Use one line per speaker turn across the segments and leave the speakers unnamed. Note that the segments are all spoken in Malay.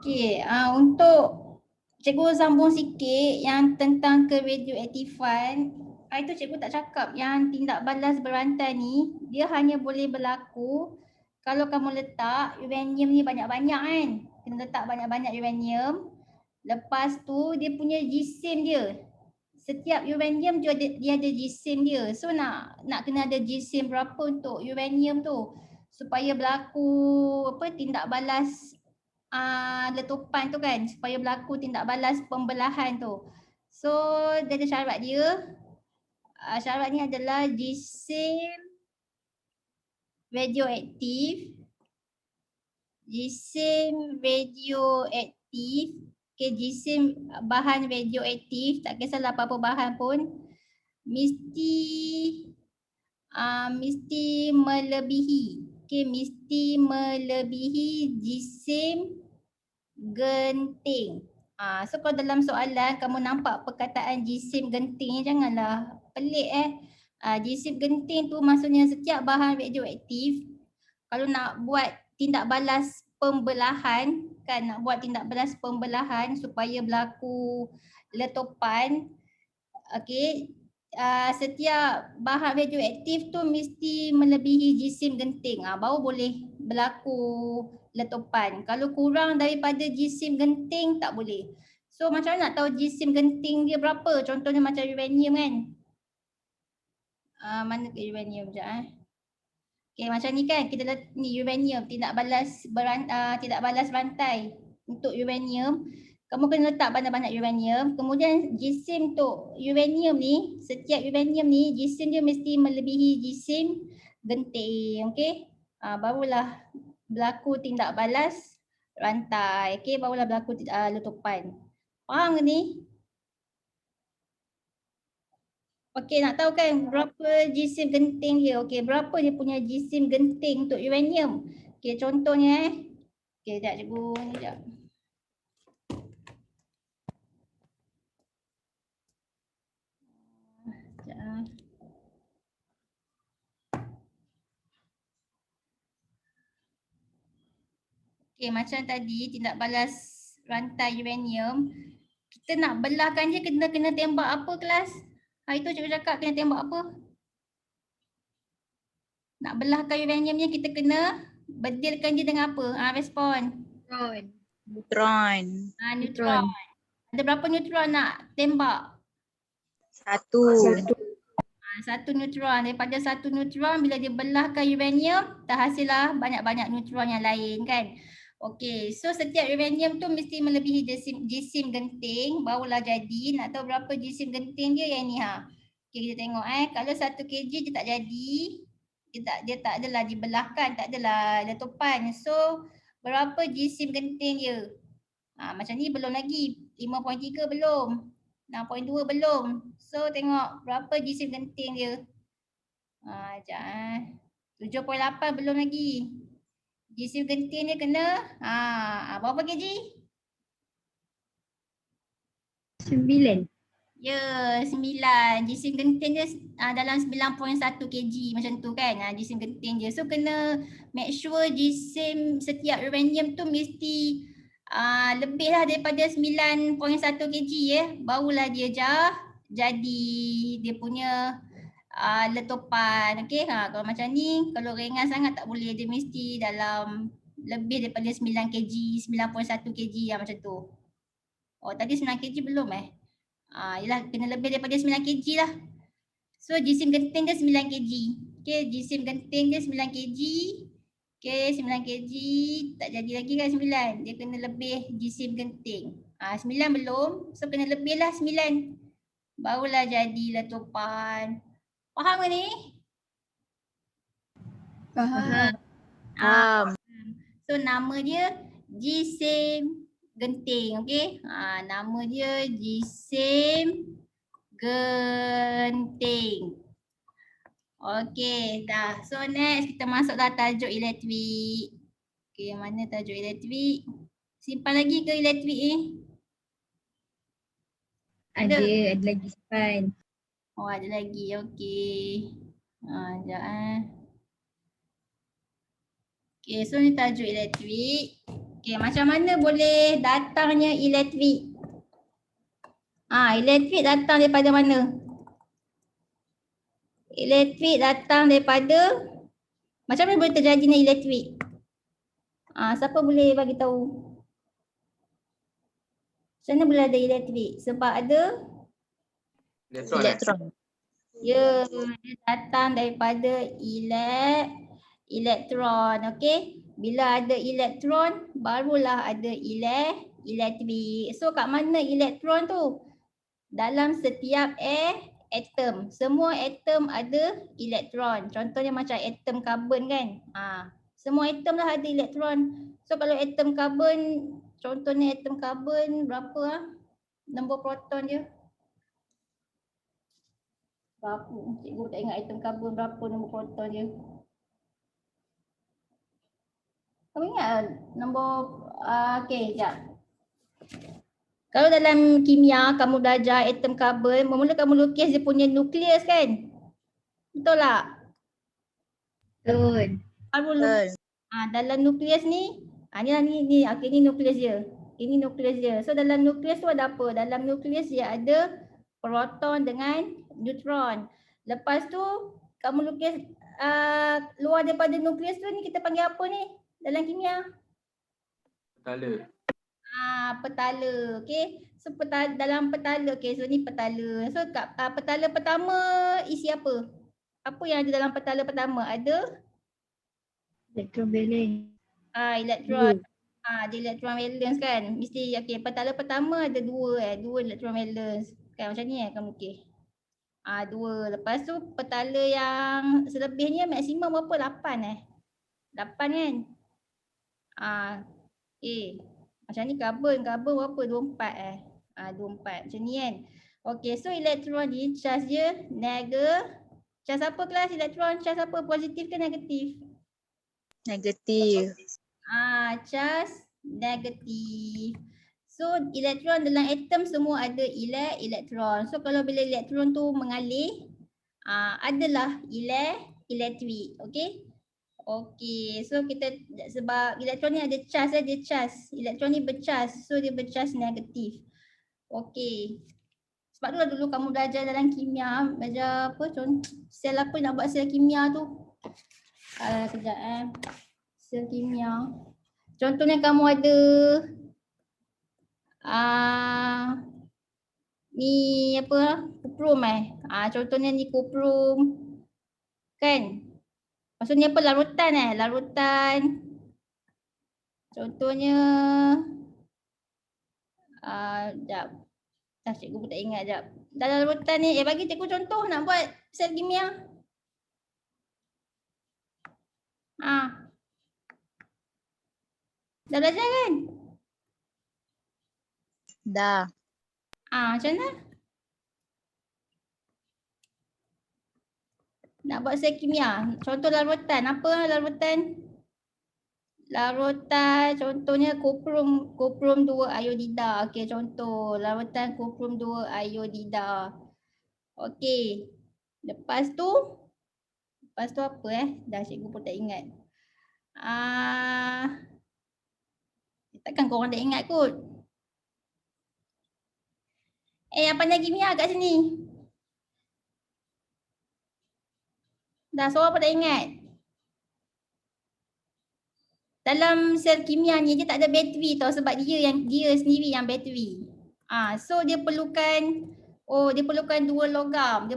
Okey, untuk cikgu sambung sikit yang tentang keradioaktifan. Itu cikgu tak cakap yang tindak balas berantai ni dia hanya boleh berlaku kalau kamu letak uranium ni banyak-banyak kan. Kena letak banyak-banyak uranium. Lepas tu dia punya gisim dia. Setiap uranium dia ada gisim dia. So nak kena ada gisim berapa untuk uranium tu supaya berlaku tindak balas letupan tu kan, supaya berlaku tindak balas pembelahan tu. So dia ada syarat dia. Syarat ni adalah gisim radioaktif. Gisim radioaktif. Okay, gisim bahan radioaktif, tak kisahlah apa-apa bahan pun, mesti melebihi. Okay, mesti melebihi gisim genting. So kalau dalam soalan kamu nampak perkataan gisim genting, janganlah pelik Gisim genting tu maksudnya setiap bahan radioaktif kalau nak buat tindak balas pembelahan kan, nak buat tindak balas pembelahan supaya berlaku letupan. Okey, setiap bahan radioaktif tu mesti melebihi gisim genting, baru boleh berlaku letupan. Kalau kurang daripada gisim genting tak boleh. So macam mana nak tahu gisim genting dia berapa? Contohnya macam uranium kan. Mana ke uranium sekejap Okay, macam ni kan, kita ni uranium, tindak balas rantai untuk uranium. Kamu kena letak banyak-banyak uranium. Kemudian gisim tu uranium ni, setiap uranium ni gisim dia mesti melebihi gisim genting. Okey. Barulah berlaku tindak balas rantai. Okey, barulah berlaku letupan. Faham ke ni? Okey, nak tahu kan berapa gisim genting dia? Okey, berapa dia punya gisim genting untuk uranium? Okey, contohnya Okey, sekejap cikgu ni sekejap. Okey, macam tadi tindak balas rantai uranium, kita nak belahkan dia kena tembak apa kelas? Itu cikgu cakap kena tembak apa? Nak belahkan uranium ni kita kena bedilkan dia dengan apa? Respon.
Neutron.
Neutron. Ada berapa neutron nak tembak?
Satu.
Satu neutron. Daripada satu neutron bila dia belahkan uranium, terhasillah banyak-banyak neutron yang lain kan. Okey, so setiap uranium tu mesti melebihi gisim genting, barulah jadi. Nak tahu berapa gisim genting dia yang ni Okey, kita tengok kalau 1 kg dia tak jadi. Dia tak adalah dibelahkan, tak adalah letupan. So berapa gisim genting dia? Macam ni belum lagi. 5.3 belum. 6.2 belum. So tengok berapa gisim genting dia. Sekejap 7.8 belum lagi. Gisim genting dia kena berapa kg?
9.
Ya, 9. Gisim genting dia dalam 9.1 kg macam tu kan. Gisim genting dia. So kena make sure gisim setiap uranium tu mesti lebih lah daripada 9.1 kg barulah dia jadi dia punya letupan. Okey, kalau macam ni, kalau ringan sangat tak boleh, dia mesti dalam lebih daripada 9 kg, 9.1 kg macam tu. Oh, tadi 9 kg belum Yelah, kena lebih daripada 9 kg lah. So gisim genting dia 9 kg. Okey, gisim genting dia 9 kg. Okey, 9 kg tak jadi lagi kan 9. Dia kena lebih gisim genting. 9 belum. So kena lebih lah 9. Barulah jadi letupan. Faham ke ni?
Faham.
So nama dia gisim genting. Okey. Nama dia gisim genting. Okey, dah. So next kita masuklah tajuk elektrik. Okey, mana tajuk elektrik? Simpan lagi ke elektrik ni?
Ada lagi simpan.
Oh, ada lagi. Okey. Sekejap Okay, so ni tajuk elektrik. Okey, macam mana boleh datangnya elektrik? Elektrik datang daripada mana? Elektrik datang daripada, macam mana boleh terjadinya elektrik? Siapa boleh bagi tahu? Macam mana boleh ada elektrik? Sebab ada
Elektron.
ya, dia datang daripada elektron, okey? Bila ada elektron, barulah ada elektrik. So kat mana elektron tu? Dalam setiap atom. Semua atom ada elektron. Contohnya macam atom karbon kan? Semua atom lah ada elektron. So kalau atom karbon, contohnya atom karbon berapa nombor proton dia? Berapa? Cikgu tak ingat atom karbon berapa nombor proton dia. Kamu ingat nombor, okey, sekejap. Kalau dalam kimia kamu belajar atom karbon, mula kamu lukis dia punya nukleus kan? Betul tak?
Betul.
Betul.
Dalam nukleus ni, ni okey, ni nukleus dia. Ini nukleus dia. So dalam nukleus tu ada apa? Dalam nukleus dia ada proton dengan neutron. Lepas tu kamu lukis luar daripada nukleus tu ni kita panggil apa ni dalam kimia?
Petala.
Petala. Okey. So dalam petala, okey, so ni petala. So kat petala pertama isi apa? Apa yang ada dalam petala pertama? Ada
Elektron valence.
elektron. Ada elektron valence kan? Mesti okey, petala pertama ada dua elektron valence. Kan macam ni kamu okey. Dua. Lepas tu petala yang selebihnya maksimum berapa? 8 8 kan? Okey. Macam ni karbon berapa? 24 24 macam ni kan. Okey, so elektron ni charge dia charge apa kelas elektron? Charge apa? Positif ke negatif?
Negatif.
Charge negatif. So elektron dalam atom semua ada elektron. So kalau bila elektron tu mengalir, adalah elektrik. Okey. Okey, so kita sebab elektron ni ada charge, dia charge. Elektron ni bercharge, so dia bercharge negatif. Okey. Sebab tu lah dulu kamu belajar dalam kimia, belajar apa sel apa nak buat sel kimia tu. Kejap sel kimia. Contohnya kamu ada ni apa? Kuprum contohnya ni kuprum. Kan? Maksudnya apa? Larutan larutan. Contohnya sekejap. Cikgu pun tak ingat sekejap. Dalam larutan ni, bagi cikgu contoh nak buat sel kimia. Dah belajar kan?
Dah.
Macam mana? Nak buat sel kimia. Contoh larutan. Apa larutan? Larutan contohnya kuprum 2 iodida. Okey, contoh larutan kuprum 2 iodida. Okey. Lepas tu apa dah cikgu pun tak ingat. Takkan korang tak ingat kot. Yang pandai kimia kat sini. Dah seorang pun tak ingat. Dalam sel kimia ni dia tak ada bateri tau sebab dia sendiri yang bateri. So dia perlukan dua logam.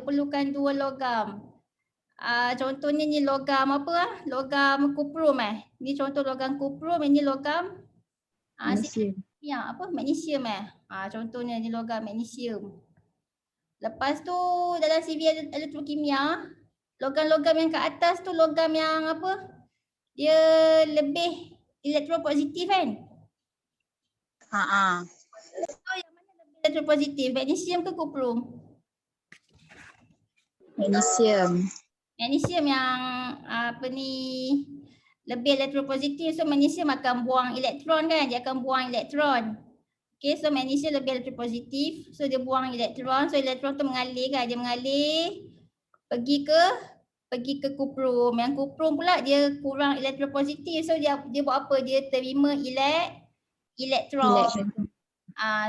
Contohnya ni logam apa logam kuprum Ni contoh logam kuprum, ini logam
Magnesium.
Magnesium contohnya ni logam magnesium. Lepas tu dalam CV elektrokimia, logam-logam yang kat atas tu logam yang apa? Dia lebih elektropositif kan? So yang mana lebih elektropositif? Magnesium ke kuprum?
Magnesium.
Magnesium yang lebih elektropositif. So magnesium akan buang elektron kan? Dia akan buang elektron. Okay, so magnesium lebih elektropositif. So dia buang elektron. So elektron tu mengalir kan? Dia mengalir pergi ke pergi ke kuprum. Yang kuprum pula dia kurang elektron positif. So dia buat apa? Dia terima elektron.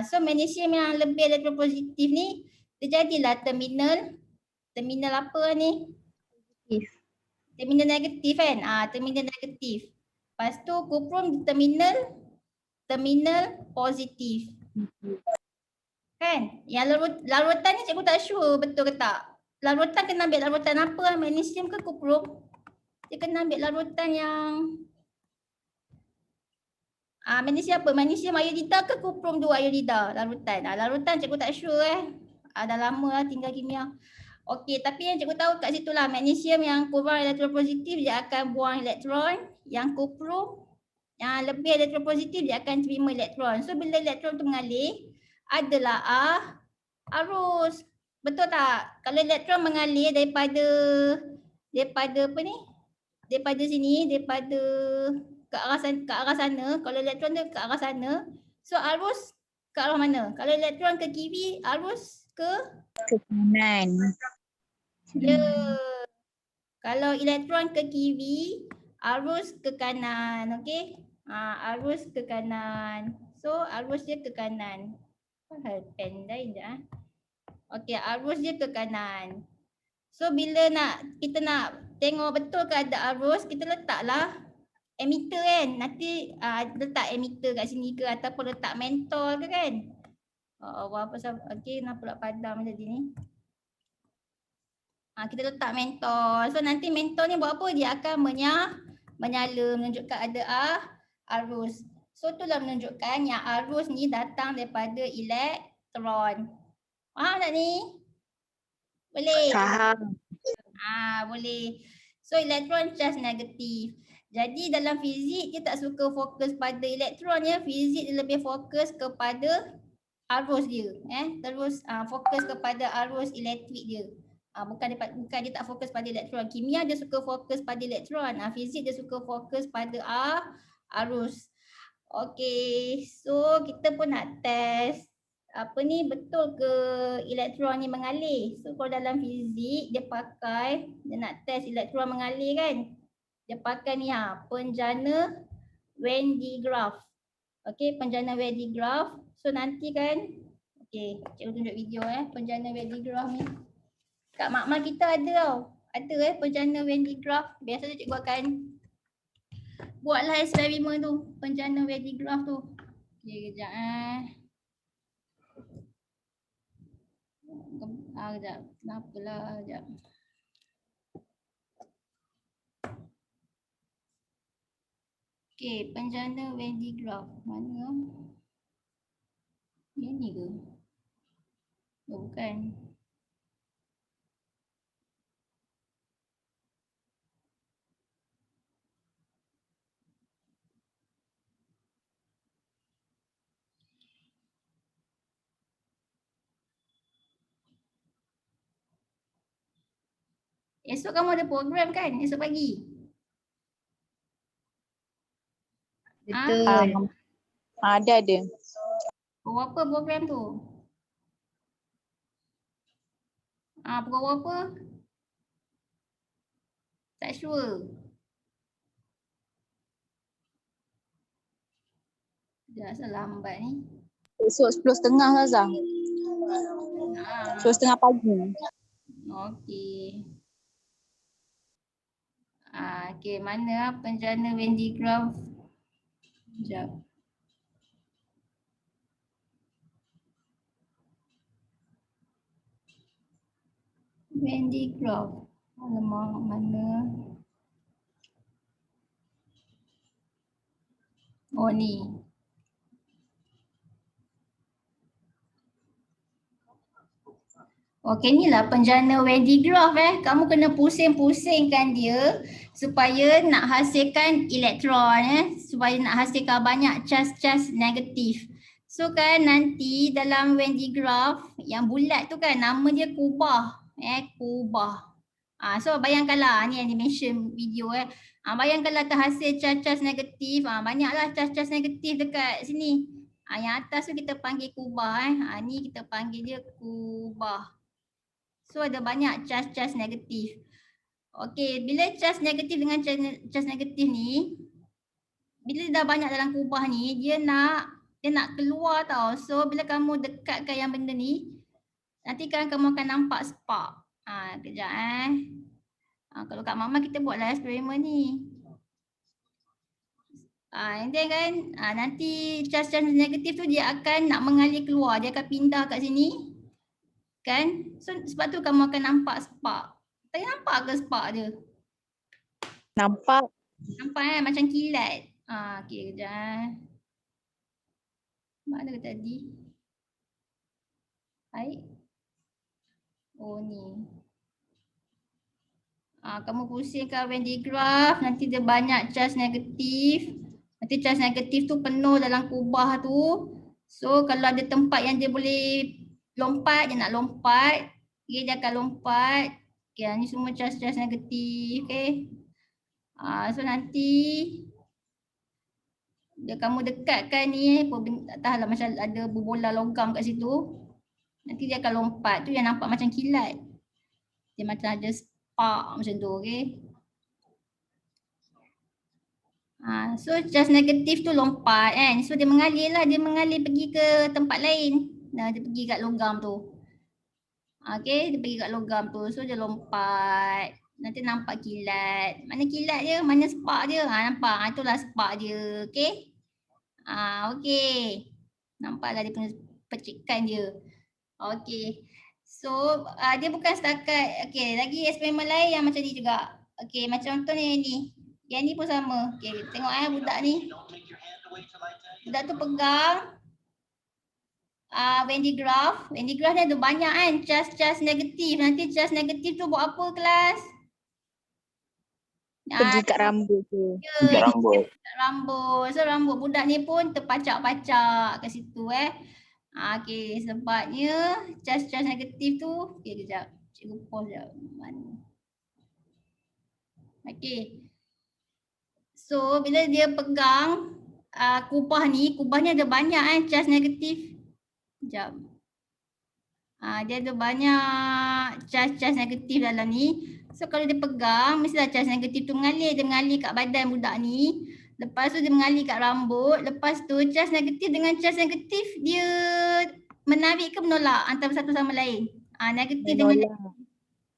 So magnesium yang lebih elektron positif ni terjadilah terminal apa ni? Terminal negatif kan? Terminal negatif. Lepas tu kuprum terminal positif. Kan? Yang larutan ni cikgu tak sure betul ke tak. Larutan kena ambil larutan apa? Magnesium ke kuprum? Dia kena ambil larutan yang magnesium apa? Magnesium iodida ke kuprum 2 iodida larutan? Larutan cikgu tak sure dah lama lah tinggal kimia. Okey, tapi yang cikgu tahu kat situ lah magnesium yang kurang elektron positif dia akan buang elektron. Yang kuprum yang lebih elektron positif dia akan terima elektron. So bila elektron tu mengalir adalah arus. Betul tak? Kalau elektron mengalir daripada apa ni? Daripada sini, daripada ke arah sana, kalau elektron tu ke arah sana, so arus ke arah mana? Kalau elektron ke kiri, arus ke
kanan.
ya. Kalau elektron ke kiri, arus ke kanan, okey? Arus ke kanan. So arus dia ke kanan. Pendai je okey, arus dia ke kanan. So bila kita nak tengok betul ke ada arus, kita letaklah emitter kan. Nanti letak emitter kat sini ke ataupun letak mentol ke kan. Apa okey, nak pula padam jadi ni. Kita letak mentol. So nanti mentol ni buat apa? Dia akan menyala menunjukkan ada arus. So itulah menunjukkan yang arus ni datang daripada elektron. Faham tak ni? Boleh?
Faham.
Boleh. So elektron charge negatif. Jadi dalam fizik dia tak suka fokus pada elektron ya. Fizik dia lebih fokus kepada arus dia. Terus fokus kepada arus elektrik dia. Bukan dia tak fokus pada elektron. Kimia dia suka fokus pada elektron. Fizik dia suka fokus pada arus. Okey, so kita pun nak test apa ni betul ke elektron ni mengalir. So kalau dalam fizik dia nak test elektron mengalir kan. Dia pakai ni penjana Van de Graaff. Okey, penjana Van de Graaff. So nanti kan okey, cikgu tunjuk video penjana Van de Graaff ni. Kat makmal kita ada tau. Ada penjana Van de Graaff. Biasanya cikgu akan buatlah eksperimen tu, penjana Van de Graaff tu. Okey, kejap kejap. Kenapalah kejap. Okey, penjana Van de Graaff. Mana? Yang ni ke? Bukan. Esok kamu ada program kan? Esok pagi?
Betul. Ada.
Pukul apa program tu? Pukul apa? Tak sure. Dah asal lambat ni.
Esok 10.30 Zazah. 10.30 pagi.
Okey. Okey, mana penjana Van de Graaff? Sekejap. Van de Graaff. Alamak, mana? Oh ni. Okey, inilah penjana Van de Graaff Kamu kena pusing-pusingkan dia supaya nak hasilkan elektron supaya nak hasilkan banyak charge negatif. So kan nanti dalam Van de Graaff yang bulat tu kan nama dia kubah. Kubah. So bayangkanlah ni animation video bayangkanlah terhasil charge negatif. Banyaklah charge negatif dekat sini. Yang atas tu kita panggil kubah ni kita panggil dia kubah. So ada banyak charge negatif. Okey, bila charge negatif dengan charge negatif ni, bila dah banyak dalam kubah ni, dia nak keluar tau. So bila kamu dekatkan yang benda ni, nanti kan kamu akan nampak spark. Kejap kalau kat Mama kita buatlah eksperimen ni. And then kan nanti charge negatif tu dia akan nak mengalir keluar, dia akan pindah kat sini. Kan? So sebab tu kamu akan nampak spark. Tadi nampak ke spark dia?
Nampak.
Nampak macam kilat. Okey kejap. Mana ke tadi? Baik. Oh ni. Kamu pusingkan Venn diagram, nanti dia banyak charge negatif. Nanti charge negatif tu penuh dalam kubah tu. So kalau ada tempat yang dia boleh lompat, dia nak lompat. Okay, dia akan lompat. Okay, ni semua charge negatif. Okay. So nanti dia kamu dekatkan ni, tak tahulah macam ada berbola logam kat situ. Nanti dia akan lompat. Tu yang nampak macam kilat. Dia macam ada spark macam tu, okay. So charge negatif tu lompat kan. So dia mengalir lah, dia mengalir pergi ke tempat lain. Dia pergi kat logam tu. Okay, dia pergi kat logam tu. So dia lompat. Nanti nampak kilat. Mana kilat dia? Mana spark dia? Nampak? Itulah spark dia. Okay. Okay. Nampaklah dia punya percikan dia. Okay. So dia bukan setakat. Okay, lagi eksperimen lain yang macam ni juga. Okay, macam contoh ni. Yang ni pun sama. Okay, tengok budak ni. Budak tu pegang Venn diagram. Venn diagram ni ada banyak kan charge negatif. Nanti charge negatif tu buat apa kelas?
Pergi kat rambut tu.
Kat rambut.
Kat rambut. So rambut budak ni pun terpacak-pacak kat situ Okay, sebabnya charge negatif tu. Okay, kejap. Cikgu pause sekejap. Okay. So bila dia pegang kubah ni ada banyak charge negatif. Sekejap. Dia ada banyak charge negatif dalam ni. So kalau dia pegang, mestilah charge negatif tu mengalir. Dia mengalir kat badan budak ni. Lepas tu dia mengalir kat rambut. Lepas tu charge negatif dengan charge negatif dia menarik ke menolak antara satu sama lain? Negatif dengan negatif.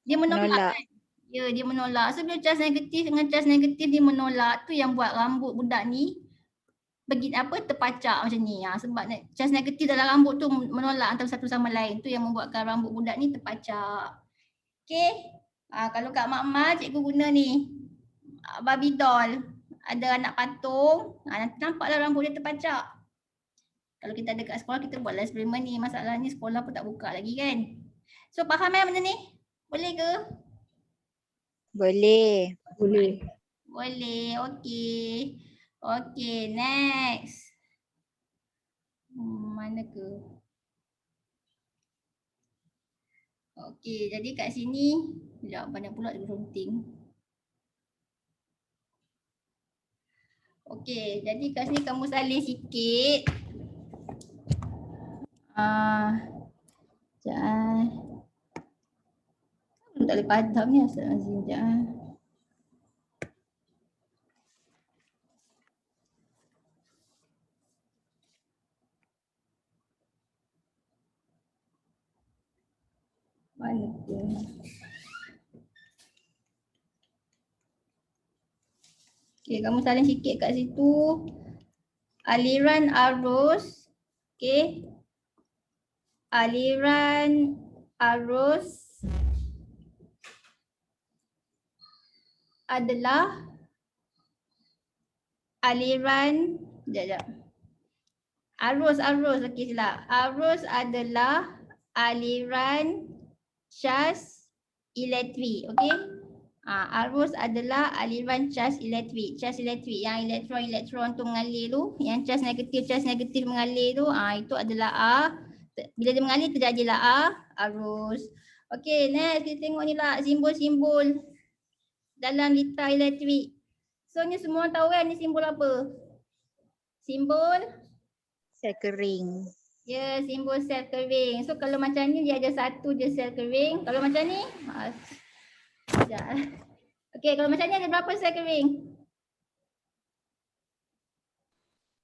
Dia menolak kan? Ya, dia menolak. So bila charge negatif dengan charge negatif dia menolak, tu yang buat rambut budak ni terpacak macam ni. Sebab charge negatif dalam rambut tu menolak antara satu sama lain. Tu yang membuatkan rambut budak ni terpacak. Okay. Kalau kat mak-mak, cikgu guna ni. Barbie doll. Ada anak patung. Nanti nampaklah rambut dia terpacak. Kalau kita ada kat sekolah, kita buatlah eksperimen ni. Masalahnya sekolah pun tak buka lagi kan. So faham benda ni? Boleh ke?
Boleh.
Boleh. Okay. Okay, next. Mana ke? Okay, jadi kat sini. Sekejap, banyak pula dia runting. Okay, jadi kat sini kamu salin sikit. Sekejap. Tak boleh padam ni. Sekejap. Mana tu? Okay, kamu salin sikit kat situ. Aliran arus. Okay. Aliran arus adalah aliran. Sekejap. Arus. Okay, silap. Arus adalah aliran charge elektrik. Okay. Arus adalah aliran charge elektrik. Charge elektrik yang elektron tu mengalir tu, yang charge negatif mengalir tu, itu adalah bila dia mengalir terjadilah arus. Okey, next kita tengok ni lah simbol-simbol dalam litar elektrik. So ni semua tahu kan ni simbol apa? Simbol
Sel kering.
ya, simbol sel kering. So kalau macam ni dia ada satu je sel kering. Kalau macam ni sekejap. Okey, kalau macam ni ada berapa sel kering?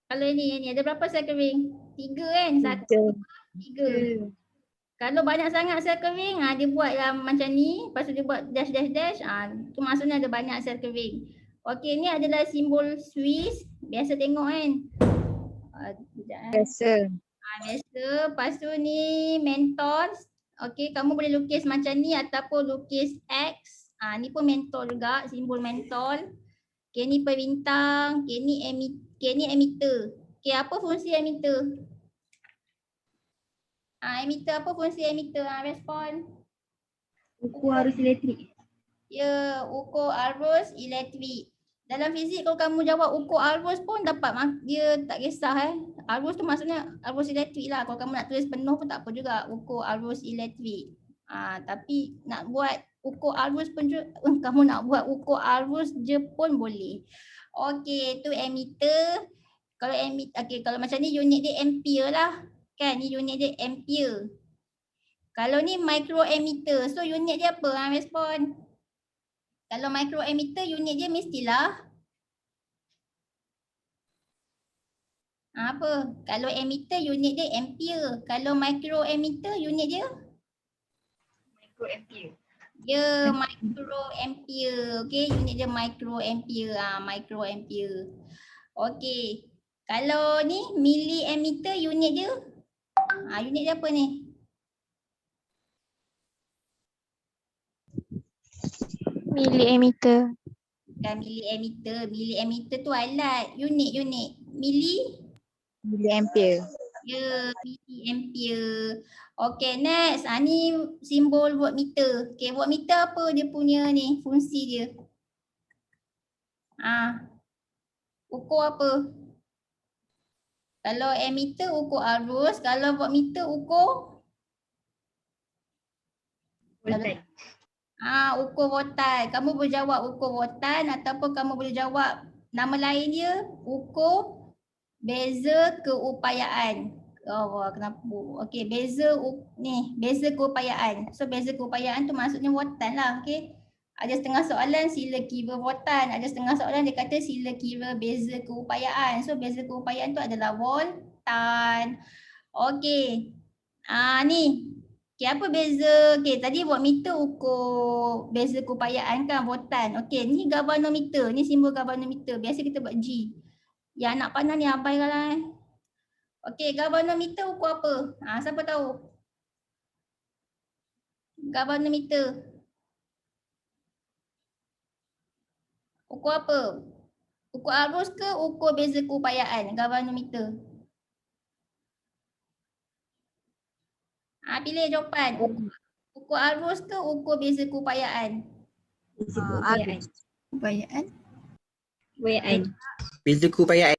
Kalau ni ada berapa sel kering? 3 kan? 1, 2, 3. Kalau banyak sangat sel kering, dia buat yang macam ni, lepas tu dia buat dash dash dash, tu maksudnya ada banyak sel kering. Okey, ni adalah simbol Swiss, biasa tengok kan. Sekejap
Biasa.
biasa, lepas tu ni menthol. Okey, kamu boleh lukis macam ni ataupun lukis X. Ni pun menthol juga, simbol menthol. Okey, ni perintang, okey ni emitter. Okey, apa fungsi emitter? Emitter, apa fungsi emitter? Respon.
Ukur arus elektrik.
Ya, ukur arus elektrik. Dalam fizik kalau kamu jawab ukur arus pun dapat dia tak kisah Arus tu maksudnya arus elektrik lah. Kalau kamu nak tulis penuh pun tak apa juga, ukur arus elektrik. Tapi nak buat ukur arus pun kamu nak buat ukur arus je pun boleh. Okey, tu emitter. Kalau okey, kalau macam ni unit dia ampere lah. Kan ni unit dia ampere. Kalau ni microammeter, so unit dia apa? Respon. Kalau microammeter unit dia mestilah apa? Kalau emitter unit dia ampere. Kalau microammeter unit dia?
Microampere.
Ya, microampere. Okey, unit dia microampere. Microampere. Okey. Kalau ni milliammeter unit dia? Unit dia apa ni?
Millimeter.
Bukan milliammeter. Milliammeter tu alat. Unit.
Milliampere.
Ya, milliampere. Okey, next. Ni simbol voltmeter. Okey, voltmeter apa dia punya ni? Fungsi dia. Ukur apa? Kalau ammeter ukur arus, kalau voltmeter ukur?
Voltage.
Ukur voltan. Kamu boleh jawab ukur voltan ataupun kamu boleh jawab nama lain dia, ukur beza keupayaan. Kenapa? Okey, beza keupayaan. So beza keupayaan tu maksudnya voltan lah, okey. Ada setengah soalan sila kira voltan, ada setengah soalan dia kata sila kira beza keupayaan. So beza keupayaan tu adalah voltan. Okey. Ni. Okey, apa beza? Okey, tadi voltmeter ukur beza keupayaan kan, voltan. Okey, ni galvanometer, ni simbol galvanometer. Biasa kita buat G. Yang anak pandang ni abaikanlah Okey, galvanometer ukur apa? Siapa tahu? Galvanometer. Ukur apa? Ukur arus ke ukur beza keupayaan? Galvanometer. Pilih jawapan. Ukur arus ke ukur beza keupayaan?
Keupayaan.
Keupayaan.
Keupayaan.
Beza keupayaan.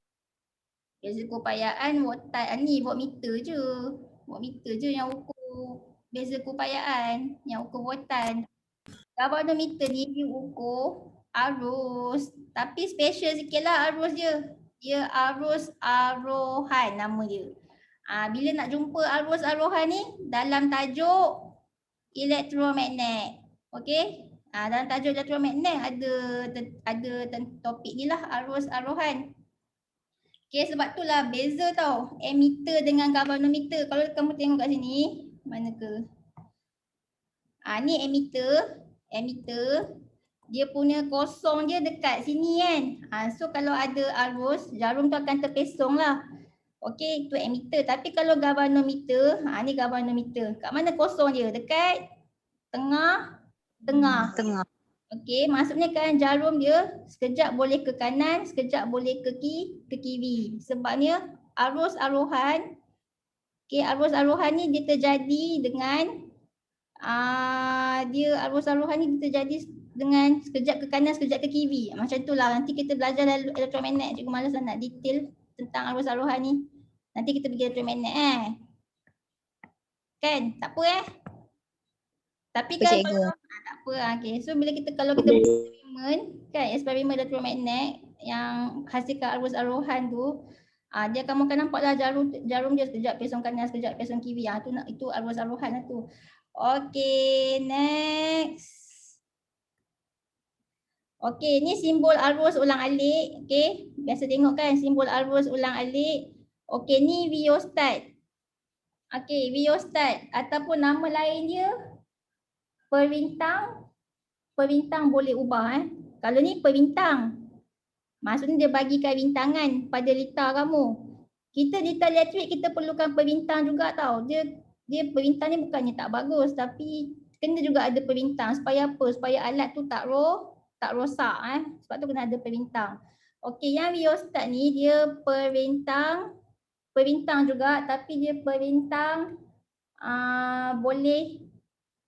Beza keupayaan voltmeter je. Voltmeter je yang ukur beza keupayaan, yang ukur voltan. Galvanometer ni dia ukur arus, tapi special sikitlah arus dia. Dia arus arohan nama dia. Bila nak jumpa arus arohan ni dalam tajuk elektromagnet. Okey? Dalam tajuk elektromagnet ada topik ni lah, arus arohan. Okay, sebab tu lah beza tau emitter dengan galvanometer. Kalau kamu tengok kat sini, mana ke? Ni emitter. Dia punya kosong je dekat sini kan. So kalau ada arus, jarum tu akan terpesong lah. Okay, tu emitter. Tapi kalau galvanometer, ni galvanometer. Kat mana kosong dia? Dekat tengah. Okey, maksudnya kan jarum dia sekejap boleh ke kanan, sekejap boleh ke kiri. Sebabnya arus arohan, arus arohan ni dia terjadi dengan arus arohan ni dia terjadi dengan sekejap ke kanan, sekejap ke kiri. Macam itulah nanti kita belajar dalam elektromagnet. Cikgu malas nak detail tentang arus arohan ni. Nanti kita pergi elektromagnet Kan? Tak apa Tapi kalau tak apa okey. So bila kalau kita buat eksperimen kan, eksperimen elektromagnet yang hasilkan arus arohan tu, dia kamu akan nampaklah jarum dia sekejap pesong kanan, sekejap pesong kiri. Itu arus arohan lah tu. Okey, next. Okey, ni simbol arus ulang-alik. Okey, biasa tengok kan simbol arus ulang-alik. Okey, ni rheostat. Okey, rheostat ataupun nama lain dia perintang. Perintang boleh ubah Kalau ni perintang, maksudnya dia bagikan rintangan pada litar kamu. Kita litar elektrik kita perlukan perintang juga tau. Dia perintang ni bukannya tak bagus tapi kena juga ada perintang supaya apa? Supaya alat tu tak rosak Sebab tu kena ada perintang. Okey, yang rheostat ni dia perintang juga tapi dia perintang boleh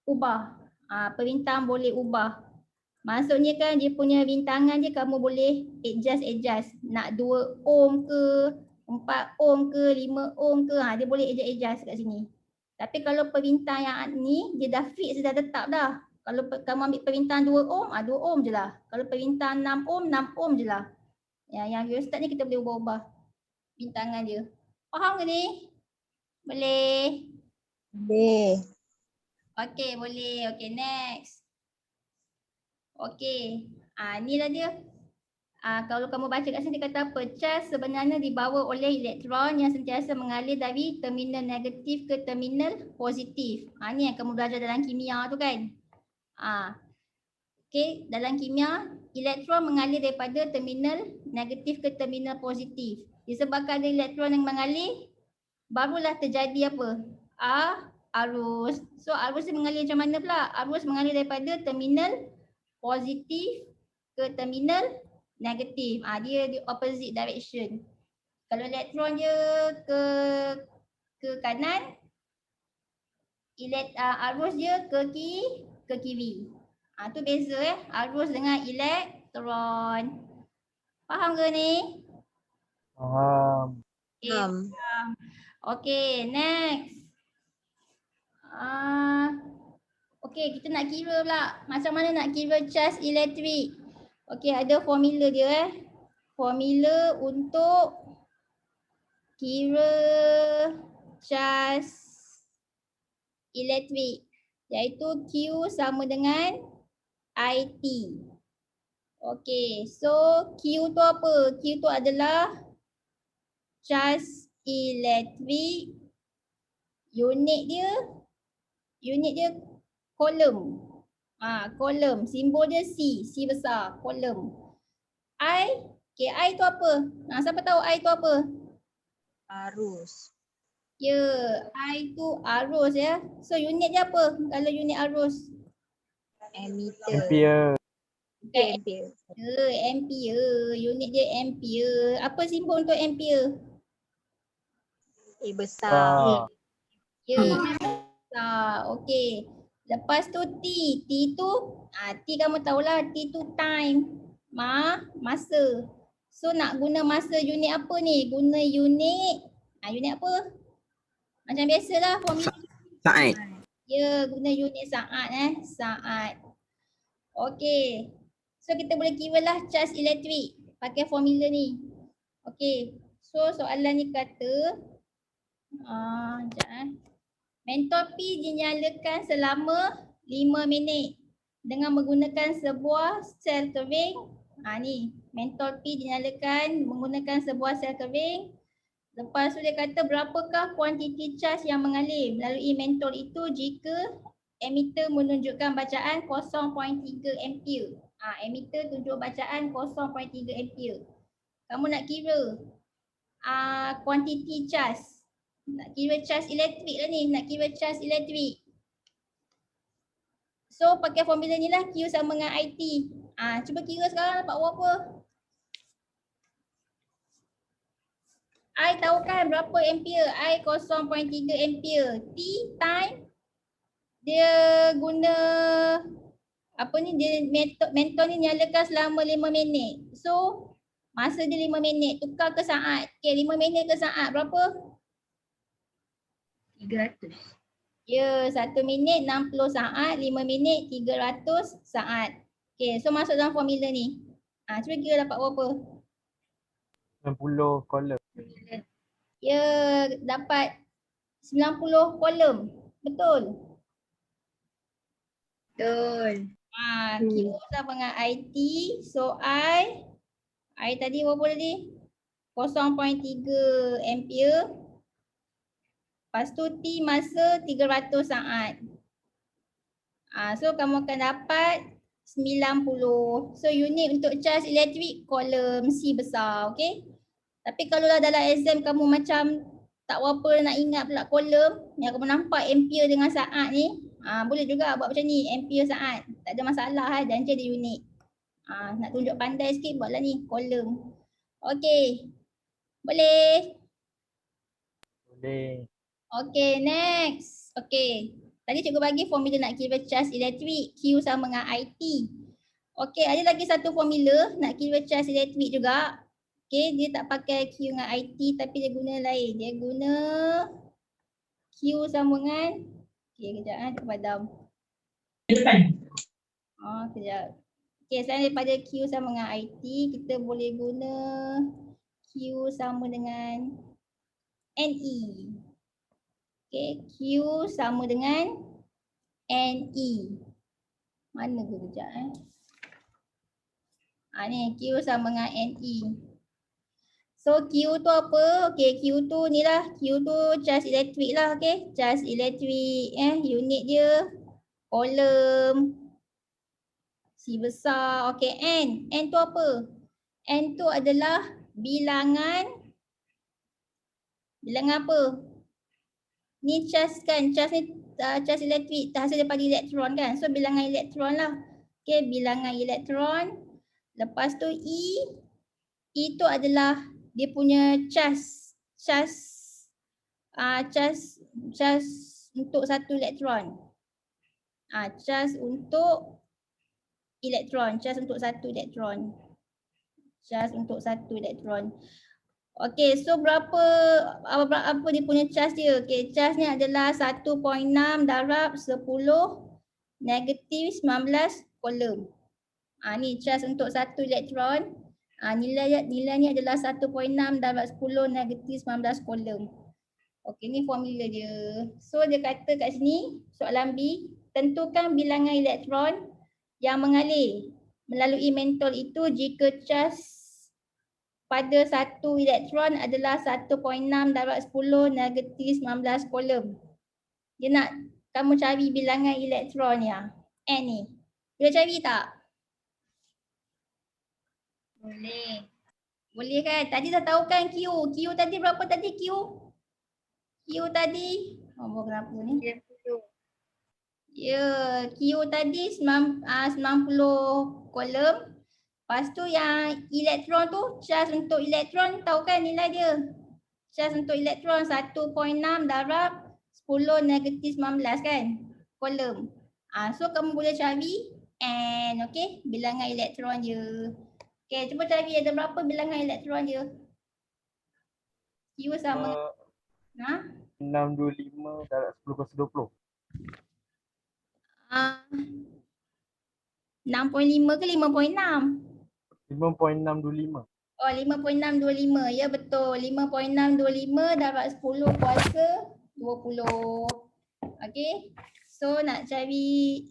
ubah. Perintang boleh ubah. Maksudnya kan dia punya rintangan dia kamu boleh adjust. Nak 2 ohm ke, 4 ohm ke, 5 ohm ke, dia boleh adjust kat sini. Tapi kalau perintah yang ni dia dah fix, dah tetap dah. Kalau kamu ambil perintah 2 ohm, 2 ohm je lah. Kalau perintah 6 ohm, 6 ohm je lah. Yang rheostat ni kita boleh ubah-ubah rintangan dia. Faham ke ni? Boleh?
Boleh.
Okey, boleh. Okey, next. Okey, ni lah dia. Kalau kamu baca kat sini dia kata apa? Cas sebenarnya dibawa oleh elektron yang sentiasa mengalir dari terminal negatif ke terminal positif. Ni yang kamu belajar dalam kimia tu kan. Okey, dalam kimia elektron mengalir daripada terminal negatif ke terminal positif. Disebabkan ada elektron yang mengalir, barulah terjadi apa? Arus. So arus dia mengalir macam mana pula? Arus mengalir daripada terminal positif ke terminal negatif. Dia di opposite direction. Kalau elektron dia ke kanan, arus dia ke kiri. Tu beza arus dengan elektron. Faham ke ni?
Faham.
Okay, next. Okay, kita nak kira pula. Macam mana nak kira cas elektrik? Okay, ada formula dia Formula untuk kira cas elektrik, iaitu Q sama dengan IT. Okay, so Q tu apa? Q tu adalah cas elektrik. Unit dia kolom. Kolom. Simbol dia C besar, kolom. I tu apa? Siapa tahu I tu apa?
Arus.
I tu arus So unit dia apa? Kalau unit arus?
Ampere.
Ampere. Unit dia ampere. Apa simbol untuk ampere?
A besar.
Besar. Okey. Lepas tu T. T tu T kamu tahulah, T tu time. Masa. So nak guna masa unit apa ni? Guna unit unit apa? Macam biasalah formula.
Saat.
Guna unit saat saat. Okey. So kita boleh kira lah cas elektrik pakai formula ni. Okey. So soalan ni kata mentol P dinyalakan selama 5 minit dengan menggunakan sebuah sel kering. Ni mentol P dinyalakan menggunakan sebuah sel kering. Lepas tu dia kata berapakah kuantiti cas yang mengalir melalui mentol itu jika emitter menunjukkan bacaan 0.3 ampere. Emitter tunjuk bacaan 0.3 ampere. Kamu nak kira kuantiti cas. Nak kira cas elektrik lah ni, nak kira cas elektrik. So pakai formula ni lah, Q sama dengan IT. Cuba kira sekarang dapat berapa? I tahu kan berapa ampere? I 0.3 ampere. T time dia guna apa ni, dia mentol ni nyalakan selama 5 minit. So masa dia 5 minit, tukar ke saat. Okay, 5 minit ke saat berapa?
300.
1 minit 60 saat, 5 minit 300 saat. Okay, so masuk dalam formula ni. Cuba kira dapat berapa?
90 kolom.
Dapat 90 kolom. Betul?
Betul.
Q sama dengan IT. So I tadi berapa tadi? 0.3 ampere. Lepas tu T masa 300 saat. So kamu akan dapat 90. So unit untuk charge elektrik kolom C besar, okay? Tapi kalau lah dalam exam kamu macam tak berapa nak ingat pula kolom, yang kamu nampak ampere dengan saat ni, boleh juga buat macam ni, ampere saat. Tak ada masalah dan dia ada unit. Nak tunjuk pandai sikit buatlah ni, kolom. Okay. Boleh?
Boleh.
Okay, next. Okay. Tadi cikgu bagi formula nak kira charge elektrik, Q sama dengan IT. Okay, ada lagi satu formula nak kira charge elektrik juga. Okay, dia tak pakai Q dengan IT tapi dia guna lain. Dia guna Q sama dengan, okay kejap tak padam. Kejap. Okay, selain daripada Q sama dengan IT, kita boleh guna Q sama dengan NE. Okay, Q sama dengan NE. Mana ke kejap ni Q sama dengan NE. So Q tu apa? Okay, Q tu ni lah. Q tu charge elektrik lah. Okay, charge elektrik. Unit dia kolom C besar. Okay, N tu apa? N tu adalah bilangan apa? Ni charge kan, charge ni charge elektrik hasil daripada elektron kan. So bilangan elektron lah. Okay, bilangan elektron. Lepas tu E tu adalah dia punya charge untuk satu elektron. Charge untuk elektron, charge untuk satu elektron. Charge untuk satu elektron. Okay, so apa dia punya charge dia? Okay, charge ni adalah 1.6 darab 10 negatif 19 kolom. Ni charge untuk satu elektron. Nilai ni adalah 1.6 darab 10 negatif 19 kolom. Okay, ni formula dia. So dia kata kat sini, soalan B, tentukan bilangan elektron yang mengalir melalui mentol itu jika charge pada satu elektron adalah 1.6 darab 10 negatif 19 kolom. Dia nak kamu cari bilangan elektron ya. N ni. Boleh cari tak? Boleh. Boleh kan? Tadi dah tahu kan Q. Q tadi berapa tadi Q? Q tadi. Kenapa ni? Ya, Q tadi 90 kolom. Lepas tu yang elektron tu, charge untuk elektron tahu kan nilai dia? Charge untuk elektron 1.6 darab 10 negatif 19 kan? Kolom. So kamu boleh cari N, okay? Bilangan elektron dia. Okay, cuba cari ada berapa bilangan elektron dia. Q sama
625 darab 10 / 20.
6.5 ke 5.6?
5.625.
Oh, 5.625. Ya betul. 5.625 darab 10 kuasa 20. Okay. So nak cari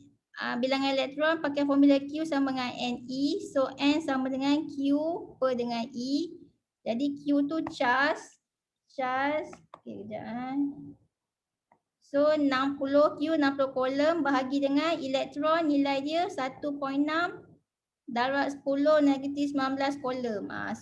bilangan elektron pakai formula Q sama dengan NE. So N sama dengan Q per dengan E. Jadi Q tu charge. Okay, kejap. So 60 Q 60 kolom bahagi dengan elektron, nilai dia 1.6 darab 10 negatif 19 kolom. So